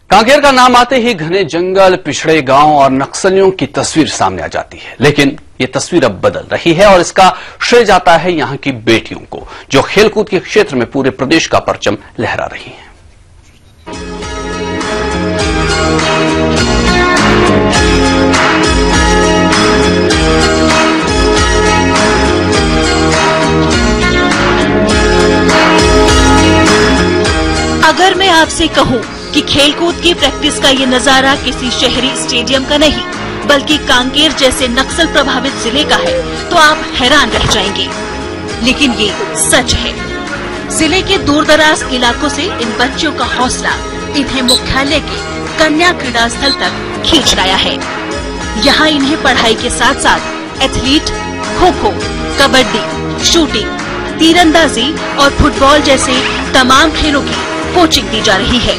कांकेर का नाम आते ही घने जंगल, पिछड़े गांव और नक्सलियों की तस्वीर सामने आ जाती है। लेकिन ये तस्वीर अब बदल रही है और इसका श्रेय जाता है यहां की बेटियों को, जो खेलकूद के क्षेत्र में पूरे प्रदेश का परचम लहरा रही हैं। अगर मैं आपसे कहूं कि खेलकूद की प्रैक्टिस का ये नजारा किसी शहरी स्टेडियम का नहीं बल्कि कांकेर जैसे नक्सल प्रभावित जिले का है तो आप हैरान रह जाएंगे। लेकिन ये सच है। जिले के दूरदराज इलाकों से इन बच्चों का हौसला इन्हें मुख्यालय के कन्या क्रीड़ा स्थल तक खींच लाया है। यहाँ इन्हें पढ़ाई के साथ साथ एथलीट, खो-खो, कबड्डी, शूटिंग, तीरंदाजी और फुटबॉल जैसे तमाम खेलों की कोचिंग दी जा रही है।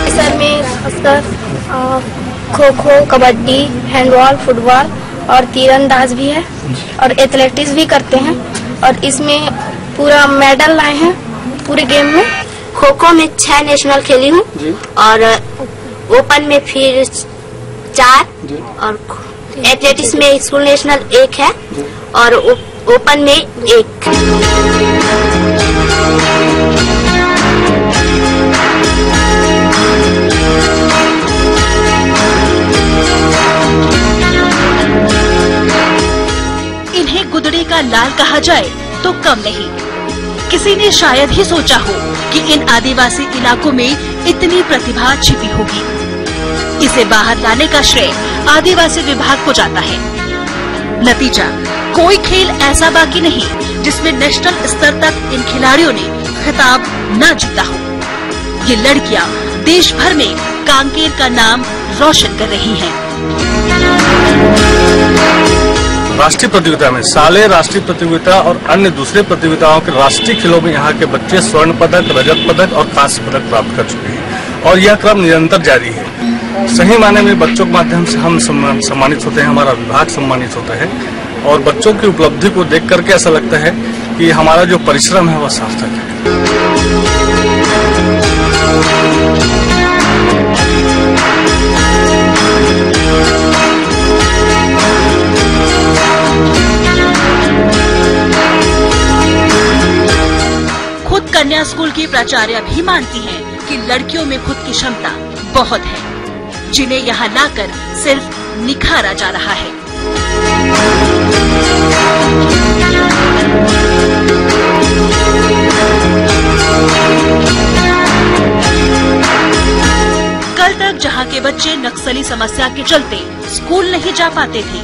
सर में खासकर खो-खो, कबड्डी, हैंडबॉल, फुटबॉल और तीरंदाज भी है और एथलेटिक्स भी करते हैं और इसमें पूरा मेडल लाए हैं पूरे गेम में। खो-खो में 6 नेशनल खेली हूँ और ओपन में फिर 4 और एथलेटिक्स में स्कूल नेशनल 1 है और ओपन में 1। इन्हें गुदड़ी का लाल कहा जाए तो कम नहीं। किसी ने शायद ही सोचा हो कि इन आदिवासी इलाकों में इतनी प्रतिभा छिपी होगी। इसे बाहर लाने का श्रेय आदिवासी विभाग को जाता है। नतीजा, कोई खेल ऐसा बाकी नहीं जिसमें नेशनल स्तर तक इन खिलाड़ियों ने खिताब न जीता हो। ये लड़कियां देश भर में कांकेर का नाम रोशन कर रही हैं। राष्ट्रीय प्रतियोगिता में साले राष्ट्रीय प्रतियोगिता और अन्य दूसरे प्रतियोगिताओं के राष्ट्रीय खेलों में यहाँ के बच्चे स्वर्ण पदक, रजत पदक और कांस्य पदक प्राप्त कर चुके हैं और यह क्रम निरंतर जारी है। सही मायने में बच्चों के माध्यम से हम सम्मानित होते हैं, हमारा विभाग सम्मानित होता है और बच्चों की उपलब्धि को देख करके ऐसा लगता है कि हमारा जो परिश्रम है वह सार्थक है। कन्या स्कूल की प्राचार्य भी मानती हैं कि लड़कियों में खुद की क्षमता बहुत है, जिन्हें यहाँ लाकर सिर्फ निखारा जा रहा है। कल तक जहाँ के बच्चे नक्सली समस्या के चलते स्कूल नहीं जा पाते थे,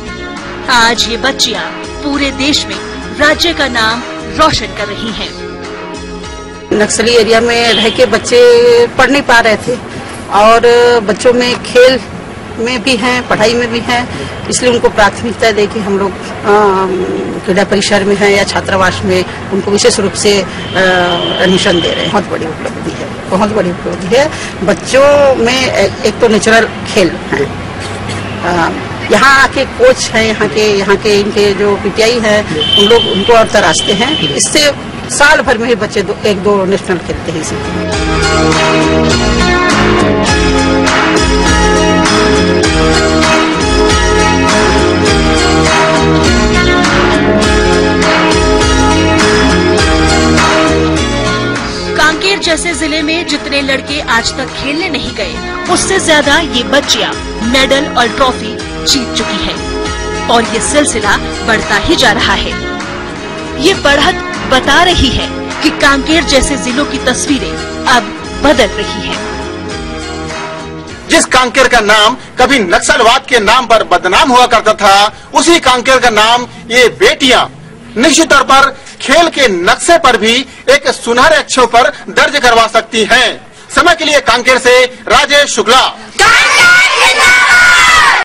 आज ये बच्चियाँ पूरे देश में राज्य का नाम रोशन कर रही हैं। नक्सली एरिया में रह के बच्चे पढ़ नहीं पा रहे थे और बच्चों में खेल में भी हैं, पढ़ाई में भी हैं, इसलिए उनको प्राथमिकता दे के हम लोग क्रीड़ा परिसर में हैं या छात्रावास में उनको विशेष रूप से एडमिशन दे रहे हैं। बहुत बड़ी उपलब्धि है, बहुत बड़ी उपलब्धि है। बच्चों में एक तो नेचुरल खेल है, यहाँ आके कोच हैं, यहाँ के इनके जो पीटीआई हैं उन लोग उनको और तराशते हैं। इससे साल भर में ही बच्चे 1-2 नेशनल खेलते हैं। इसी कांकेर जैसे जिले में जितने लड़के आज तक खेलने नहीं गए, उससे ज्यादा ये बच्चियां मेडल और ट्रॉफी जीत चुकी हैं और ये सिलसिला बढ़ता ही जा रहा है। ये बढ़त बता रही है कि कांकेर जैसे जिलों की तस्वीरें अब बदल रही हैं। जिस कांकेर का नाम कभी नक्सलवाद के नाम पर बदनाम हुआ करता था, उसी कांकेर का नाम ये बेटियां निश्चित तौर पर खेल के नक्शे पर भी एक सुनहरे अक्षरों पर दर्ज करवा सकती हैं। समय के लिए कांकेर से राजेश शुक्ला।